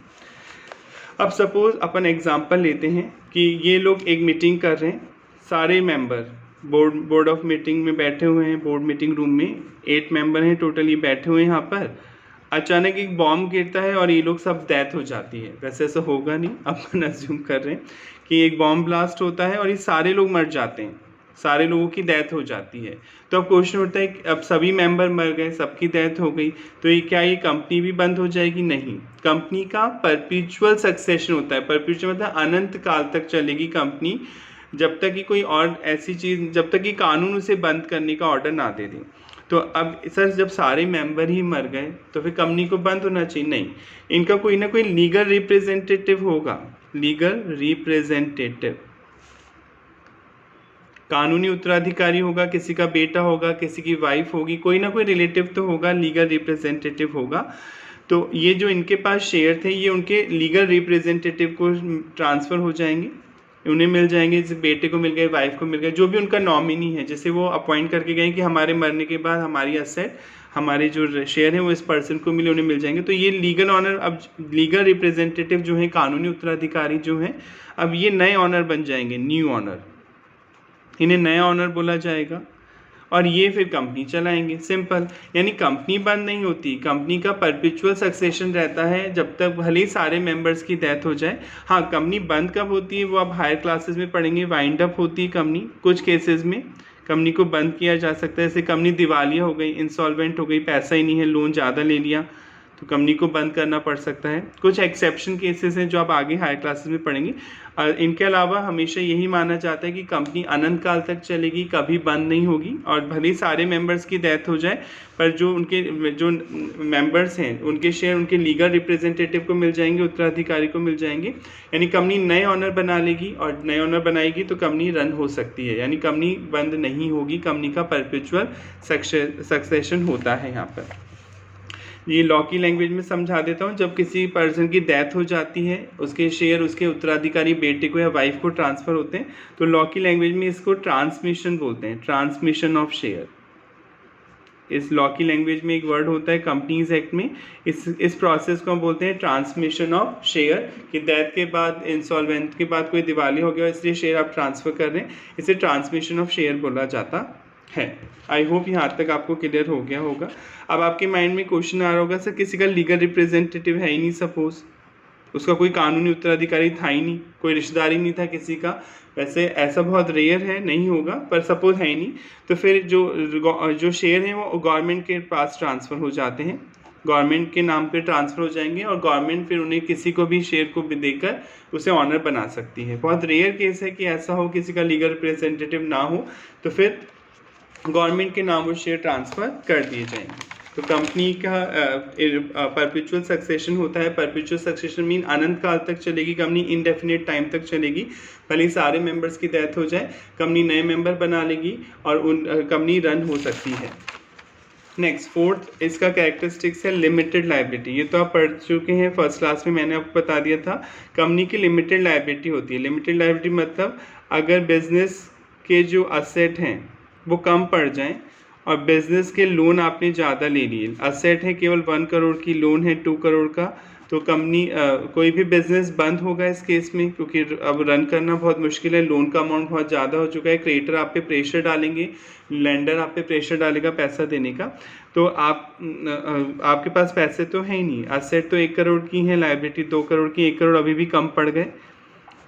अब सपोज अपन एग्जांपल लेते हैं कि ये लोग एक मीटिंग कर रहे हैं, सारे मेंबर बोर्ड ऑफ मीटिंग में बैठे हुए हैं, बोर्ड मीटिंग रूम में 8 मेंबर हैं टोटल, ये बैठे हुए हैं यहाँ पर। अचानक एक बॉम्ब गिरता है और ये लोग सब डेथ हो जाती है। वैसे ऐसा होगा नहीं, अपन अज्यूम कर रहे हैं कि एक बॉम्ब ब्लास्ट होता है और ये सारे लोग मर जाते हैं, सारे लोगों की डेथ हो जाती है। तो अब क्वेश्चन उठता है कि अब सभी मेंबर मर गए, सबकी डेथ हो गई, तो ये क्या ये कंपनी भी बंद हो जाएगी? नहीं, कंपनी का परपेचुअल सक्सेशन होता है। परपेचुअल मतलब अनंत काल तक चलेगी कंपनी, जब तक कि कोई और ऐसी चीज़, जब तक कि कानून उसे बंद करने का ऑर्डर ना दे दे। तो अब सर जब सारे मेंबर ही मर गए तो फिर कंपनी को बंद होना चाहिए? नहीं, इनका कोई ना कोई लीगल रिप्रेजेंटेटिव होगा, लीगल रिप्रेजेंटेटिव, कानूनी उत्तराधिकारी होगा, किसी का बेटा होगा, किसी की वाइफ होगी, कोई ना कोई रिलेटिव तो होगा, लीगल रिप्रेजेंटेटिव होगा। तो ये जो इनके पास शेयर थे ये उनके लीगल रिप्रेजेंटेटिव को ट्रांसफ़र हो जाएंगे, उन्हें मिल जाएंगे, जैसे बेटे को मिल गए, वाइफ को मिल गए, जो भी उनका नॉमिनी है, जैसे वो अपॉइंट करके गए कि हमारे मरने के बाद हमारी असेट, हमारे जो शेयर हैं वो इस पर्सन को मिले, उन्हें मिल जाएंगे। तो ये लीगल ऑनर, अब लीगल रिप्रेजेंटेटिव जो है, कानूनी उत्तराधिकारी जो हैं, अब ये नए ऑनर बन जाएंगे, न्यू ऑनर, इन्हें नया ऑनर बोला जाएगा और ये फिर कंपनी चलाएंगे। सिंपल, यानी कंपनी बंद नहीं होती, कंपनी का परपेचुअल सक्सेशन रहता है जब तक भले ही सारे मेंबर्स की डेथ हो जाए। हाँ, कंपनी बंद कब होती है वो आप हायर क्लासेस में पढ़ेंगे। वाइंड अप होती है कंपनी, कुछ केसेस में कंपनी को बंद किया जा सकता है, जैसे कंपनी दिवालिया हो गई, इंसॉल्वेंट हो गई, पैसा ही नहीं है, लोन ज़्यादा ले लिया, तो कंपनी को बंद करना पड़ सकता है। कुछ एक्सेप्शन केसेस हैं जो आप आगे हायर क्लासेस में पढ़ेंगे। इनके अलावा हमेशा यही माना जाता है कि कंपनी अनंत काल तक चलेगी, कभी बंद नहीं होगी, और भले ही सारे मेंबर्स की डेथ हो जाए पर जो मेंबर्स हैं उनके शेयर उनके लीगल रिप्रेजेंटेटिव को मिल जाएंगे, उत्तराधिकारी को मिल जाएंगे। यानी कंपनी नए ऑनर बना लेगी और नए ऑनर बनाएगी तो कंपनी रन हो सकती है, यानी कंपनी बंद नहीं होगी, कंपनी का परपेचुअल सक्सेशन होता है। यहाँ पर ये लॉ की लैंग्वेज में समझा देता हूँ। जब किसी पर्सन की डेथ हो जाती है, उसके शेयर उसके उत्तराधिकारी बेटे को या वाइफ को ट्रांसफ़र होते हैं, तो लॉ की लैंग्वेज में इसको ट्रांसमिशन बोलते हैं, ट्रांसमिशन ऑफ शेयर। इस लॉ की लैंग्वेज में एक वर्ड होता है कंपनीज एक्ट में, इस प्रोसेस को हम बोलते हैं ट्रांसमिशन ऑफ शेयर, कि डेथ के बाद, इंसॉल्वेंट के बाद कोई दिवाली हो गया इसलिए शेयर आप ट्रांसफ़र कर रहे हैं, इसे ट्रांसमिशन ऑफ शेयर बोला जाता है। आई होप यहाँ तक आपको क्लियर हो गया होगा। अब आपके माइंड में क्वेश्चन आ रहा होगा, सर किसी का लीगल रिप्रेजेंटेटिव है ही नहीं, सपोज उसका कोई कानूनी उत्तराधिकारी था ही नहीं, कोई रिश्तेदार ही नहीं था किसी का, वैसे ऐसा बहुत रेयर है, नहीं होगा, पर सपोज है ही नहीं, तो फिर जो शेयर हैं वो गवर्नमेंट के पास ट्रांसफ़र हो जाते हैं, गवर्नमेंट के नाम पे ट्रांसफ़र हो जाएंगे और गवर्नमेंट फिर उन्हें किसी को भी शेयर को देकर उसे ऑनर बना सकती है। बहुत रेयर केस है कि ऐसा हो किसी का लीगल रिप्रेजेंटेटिव ना हो, तो फिर गवर्नमेंट के नाम वो शेयर ट्रांसफ़र कर दिए जाएंगे। तो कंपनी का परपेचुअल सक्सेशन होता है। परपेचुअल सक्सेशन मीन अनंत काल तक चलेगी कंपनी, इनडेफिनेट टाइम तक चलेगी, भले ही सारे मेंबर्स की डेथ हो जाए, कंपनी नए मेंबर बना लेगी और कंपनी रन हो सकती है। नेक्स्ट, फोर्थ इसका कैरेक्टरिस्टिक्स है लिमिटेड लायबिलिटी। ये तो आप पढ़ चुके हैं फर्स्ट क्लास में, मैंने आपको बता दिया था। कंपनी की लिमिटेड लायबिलिटी होती है। लिमिटेड लायबिलिटी मतलब अगर बिजनेस के जो असेट हैं वो कम पड़ जाएं और बिजनेस के लोन आपने ज़्यादा ले लिए, असेट है केवल 1 करोड़ की, लोन है 2 करोड़ का, तो कंपनी कोई भी बिजनेस बंद होगा इस केस में, क्योंकि अब रन करना बहुत मुश्किल है, लोन का अमाउंट बहुत ज़्यादा हो चुका है, क्रेडिटर आप पे प्रेशर डालेंगे, लेंडर आप पे प्रेशर डालेगा पैसा देने का, तो आपके पास पैसे तो है ही नहीं, असेट तो 1 करोड़ की है, लायबिलिटी 2 करोड़ की, 1 करोड़ अभी भी कम पड़ गए।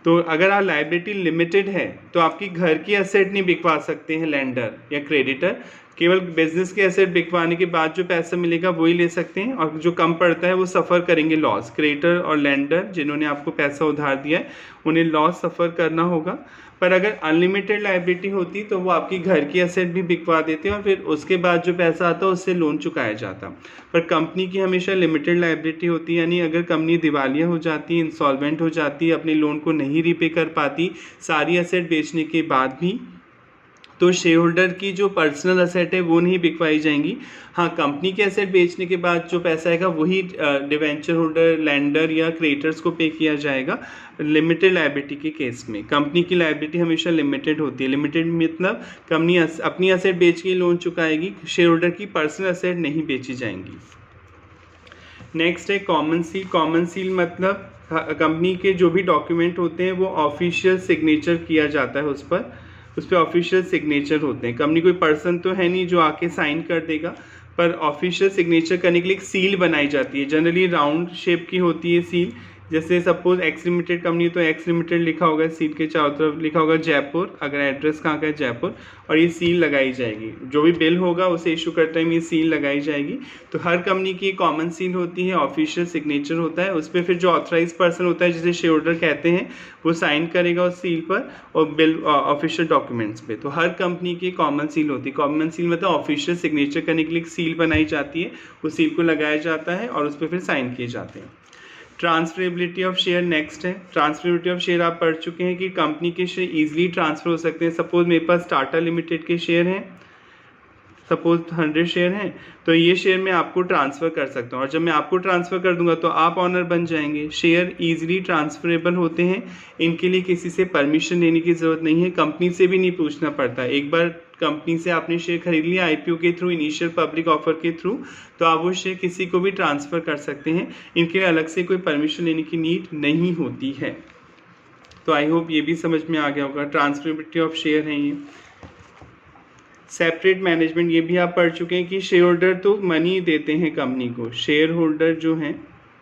तो अगर आप लायबिलिटी लिमिटेड है तो आपकी घर की एसेट नहीं बिकवा सकते हैं लेंडर या क्रेडिटर, केवल बिजनेस के एसेट बिकवाने के बाद जो पैसा मिलेगा वही ले सकते हैं, और जो कम पड़ता है वो सफ़र करेंगे लॉस। क्रेडिटर और लेंडर जिन्होंने आपको पैसा उधार दिया है उन्हें लॉस सफ़र करना होगा। पर अगर अनलिमिटेड लायबिलिटी होती तो वो आपकी घर की एसेट भी बिकवा देते और फिर उसके बाद जो पैसा आता उससे लोन चुकाया जाता। पर कंपनी की हमेशा लिमिटेड लायबिलिटी होती है, यानी अगर कंपनी दिवालिया हो जाती, इंसॉल्वेंट हो जाती, अपने लोन को नहीं रीपे कर पाती सारी एसेट बेचने के बाद भी, तो शेयर होल्डर की जो पर्सनल असेट है वो नहीं बिकवाई जाएंगी। हाँ, कंपनी के असेट बेचने के बाद जो पैसा आएगा वही डिवेंचर होल्डर, लैंडर या क्रिएटर्स को पे किया जाएगा। लिमिटेड लायबिलिटी के केस में कंपनी की लायबिलिटी हमेशा लिमिटेड होती है। लिमिटेड मतलब कंपनी अपनी असेट बेच के लोन चुकाएगी, शेयर होल्डर की पर्सनल असेट नहीं बेची जाएंगी। नेक्स्ट है कॉमन सील। कॉमन सील मतलब कंपनी के जो भी डॉक्यूमेंट होते हैं वो ऑफिशियल सिग्नेचर किया जाता है उस पर ऑफिशियल सिग्नेचर होते हैं। कंपनी कोई पर्सन तो है नहीं जो आके साइन कर देगा, पर ऑफिशियल सिग्नेचर करने के लिए एक सील बनाई जाती है। जनरली राउंड शेप की होती है सील। जैसे सपोज एक्स लिमिटेड कंपनी तो एक्स लिमिटेड लिखा होगा, सील के चारों तरफ लिखा होगा जयपुर, अगर एड्रेस कहाँ का है जयपुर, और ये सील लगाई जाएगी। जो भी बिल होगा उसे इशू करते टाइम ये सील लगाई जाएगी। तो हर कंपनी की कॉमन सील होती है, ऑफिशियल सिग्नेचर होता है, उस पर फिर जो ऑथराइज पर्सन होता है जिसे शेयर होल्डर कहते हैं वो साइन करेगा उस सील पर और बिल ऑफिशियल डॉक्यूमेंट्स पे। तो हर कंपनी की कॉमन सील होती है। कॉमन सील मतलब ऑफिशियल सिग्नेचर करने के लिए एक सील बनाई जाती है, उस सील को लगाया जाता है और उस पर फिर साइन किए जाते हैं। ट्रांसफरेबिलिटी ऑफ शेयर नेक्स्ट है। ट्रांसफरेबिलिटी ऑफ शेयर आप पढ़ चुके हैं कि कंपनी के शेयर इजीली ट्रांसफर हो सकते हैं। सपोज मेरे पास टाटा लिमिटेड के शेयर हैं, सपोज 100 शेयर हैं, तो ये शेयर मैं आपको ट्रांसफ़र कर सकता हूँ और जब मैं आपको ट्रांसफ़र कर दूंगा तो आप ऑनर बन जाएंगे। शेयर इजीली ट्रांसफरेबल होते हैं, इनके लिए किसी से परमिशन लेने की ज़रूरत नहीं है, कंपनी से भी नहीं पूछना पड़ता। एक बार कंपनी से आपने शेयर खरीद लिया आईपीओ के थ्रू, इनिशियल पब्लिक ऑफर के थ्रू, तो आप वो शेयर किसी को भी ट्रांसफ़र कर सकते हैं। इनके लिए अलग से कोई परमिशन लेने की नीड नहीं होती है। तो आई होप ये भी समझ में आ गया होगा। ट्रांसफरेबिलिटी ऑफ शेयर है ये। सेपरेट मैनेजमेंट ये भी आप पढ़ चुके हैं कि शेयर होल्डर तो मनी देते हैं कंपनी को, शेयर होल्डर जो हैं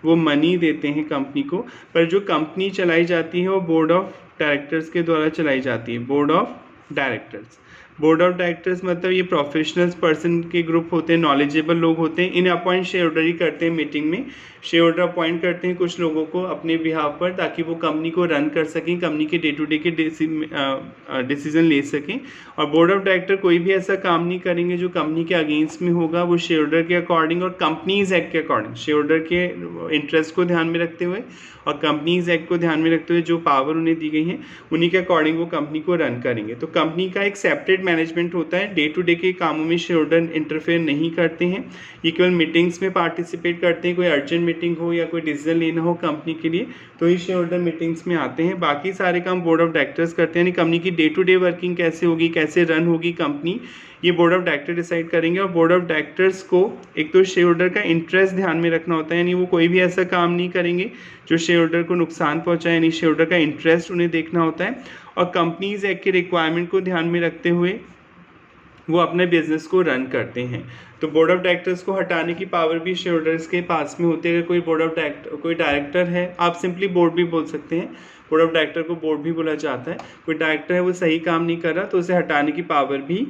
वो मनी देते हैं कंपनी को, पर जो कंपनी चलाई जाती है वो बोर्ड ऑफ डायरेक्टर्स के द्वारा चलाई जाती है। Board of directors, board of directors मतलब ये प्रोफेशनल्स पर्सन के ग्रुप होते हैं, नॉलेजेबल लोग होते हैं। इन्हें अपॉइंट शेयर होल्डर ही करते हैं। मीटिंग में शेयर होल्डर अपॉइंट करते हैं कुछ लोगों को अपने बिहाफ पर, ताकि वो कंपनी को रन कर सकें, कंपनी के डे टू डे के डिसीजन ले सकें। और बोर्ड ऑफ डायरेक्टर कोई भी ऐसा काम नहीं करेंगे जो कंपनी के अगेंस्ट में होगा, वो शेयर होल्डर के अकॉर्डिंग और कंपनीज एक्ट के अकॉर्डिंग, शेयर होल्डर के इंटरेस्ट को ध्यान में रखते हुए और कंपनीज एक्ट को ध्यान में रखते हुए जो पावर उन्हें दी गई है उन्हीं के अकॉर्डिंग वो कंपनी को रन करेंगे। तो कंपनी का एक सेपरेट मैनेजमेंट होता है। डे टू डे के कामों में शेयर होल्डर इंटरफेयर नहीं करते हैं, ये केवल मीटिंग्स में पार्टिसिपेट करते हैं। कोई अर्जेंट मीटिंग हो या कोई डिसीजन लेना हो कंपनी के लिए तो ही शेयर होल्डर मीटिंग्स में आते हैं। बाकी सारे काम बोर्ड ऑफ डायरेक्टर्स करते हैं। यानी कंपनी की डे टू डे वर्किंग कैसे होगी, कैसे रन होगी कंपनी, ये बोर्ड ऑफ डायरेक्टर डिसाइड करेंगे। और बोर्ड ऑफ डायरेक्टर्स को एक तो शेयर होल्डर का इंटरेस्ट ध्यान में रखना होता है, यानी वो कोई भी ऐसा काम नहीं करेंगे जो शेयर होल्डर को नुकसान पहुंचाए, यानी शेयर होल्डर का इंटरेस्ट उन्हें देखना होता है। और कंपनीज एक्ट के रिक्वायरमेंट को ध्यान में रखते हुए वो अपने बिजनेस को रन करते हैं। तो बोर्ड ऑफ डायरेक्टर्स को हटाने की पावर भी शेयर होल्डर्स के पास में होती है। अगर कोई डायरेक्टर है, आप सिंपली बोर्ड भी बोल सकते हैं, बोर्ड ऑफ डायरेक्टर को बोर्ड भी बोला जाता है। कोई डायरेक्टर है वो सही काम नहीं कर रहा तो उसे हटाने की पावर भी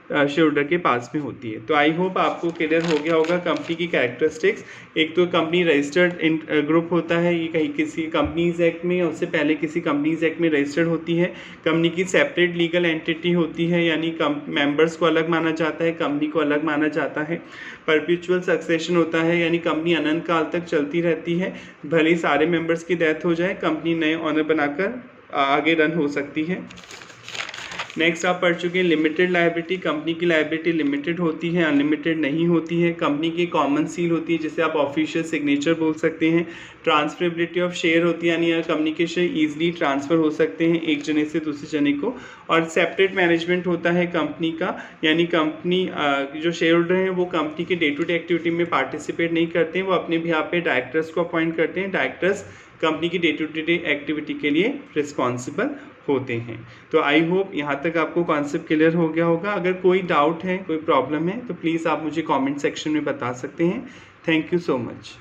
शेयर होल्डर के पास में होती है। तो आई होप आपको क्लियर हो गया होगा कंपनी की कैरेक्टरिस्टिक्स। एक तो कंपनी रजिस्टर्ड ग्रुप होता है, ये कहीं किसी कंपनीज एक्ट में या उससे पहले किसी कंपनीज एक्ट में रजिस्टर्ड होती है। कंपनी की सेपरेट लीगल एंटिटी होती है, यानी मेंबर्स को अलग माना जाता है, कंपनी को अलग माना जाता है। परपेचुअल सक्सेशन होता है, यानी कंपनी अनंत काल तक चलती रहती है, भले ही सारे मेंबर्स की डेथ हो जाए कंपनी नए ऑनर बनाकर आगे रन हो सकती है। नेक्स्ट आप पढ़ चुके हैं लिमिटेड लायबिलिटी। कंपनी की लायबिलिटी लिमिटेड होती है, अनलिमिटेड नहीं होती है। कंपनी की कॉमन सील होती है जिसे आप ऑफिशियल सिग्नेचर बोल सकते हैं। ट्रांसफरेबिलिटी ऑफ शेयर होती है, यानी कंपनी के शेयर ईजिली ट्रांसफ़र हो सकते हैं एक जने से दूसरे जने को। और सेपरेट मैनेजमेंट होता है कंपनी का, यानी कंपनी जो शेयर होल्डर हैं वो कंपनी के डे टू डे एक्टिविटी में पार्टिसिपेट नहीं करते हैं, वो अपने बिहाफ पे डायरेक्टर्स को अपॉइंट करते हैं। डायरेक्टर्स कंपनी की डे टू डे एक्टिविटी के लिए रिस्पॉन्सिबल होते हैं। तो आई होप यहाँ तक आपको कॉन्सेप्ट क्लियर हो गया होगा। अगर कोई डाउट है, कोई प्रॉब्लम है तो प्लीज़ आप मुझे कमेंट सेक्शन में बता सकते हैं। Thank you so much.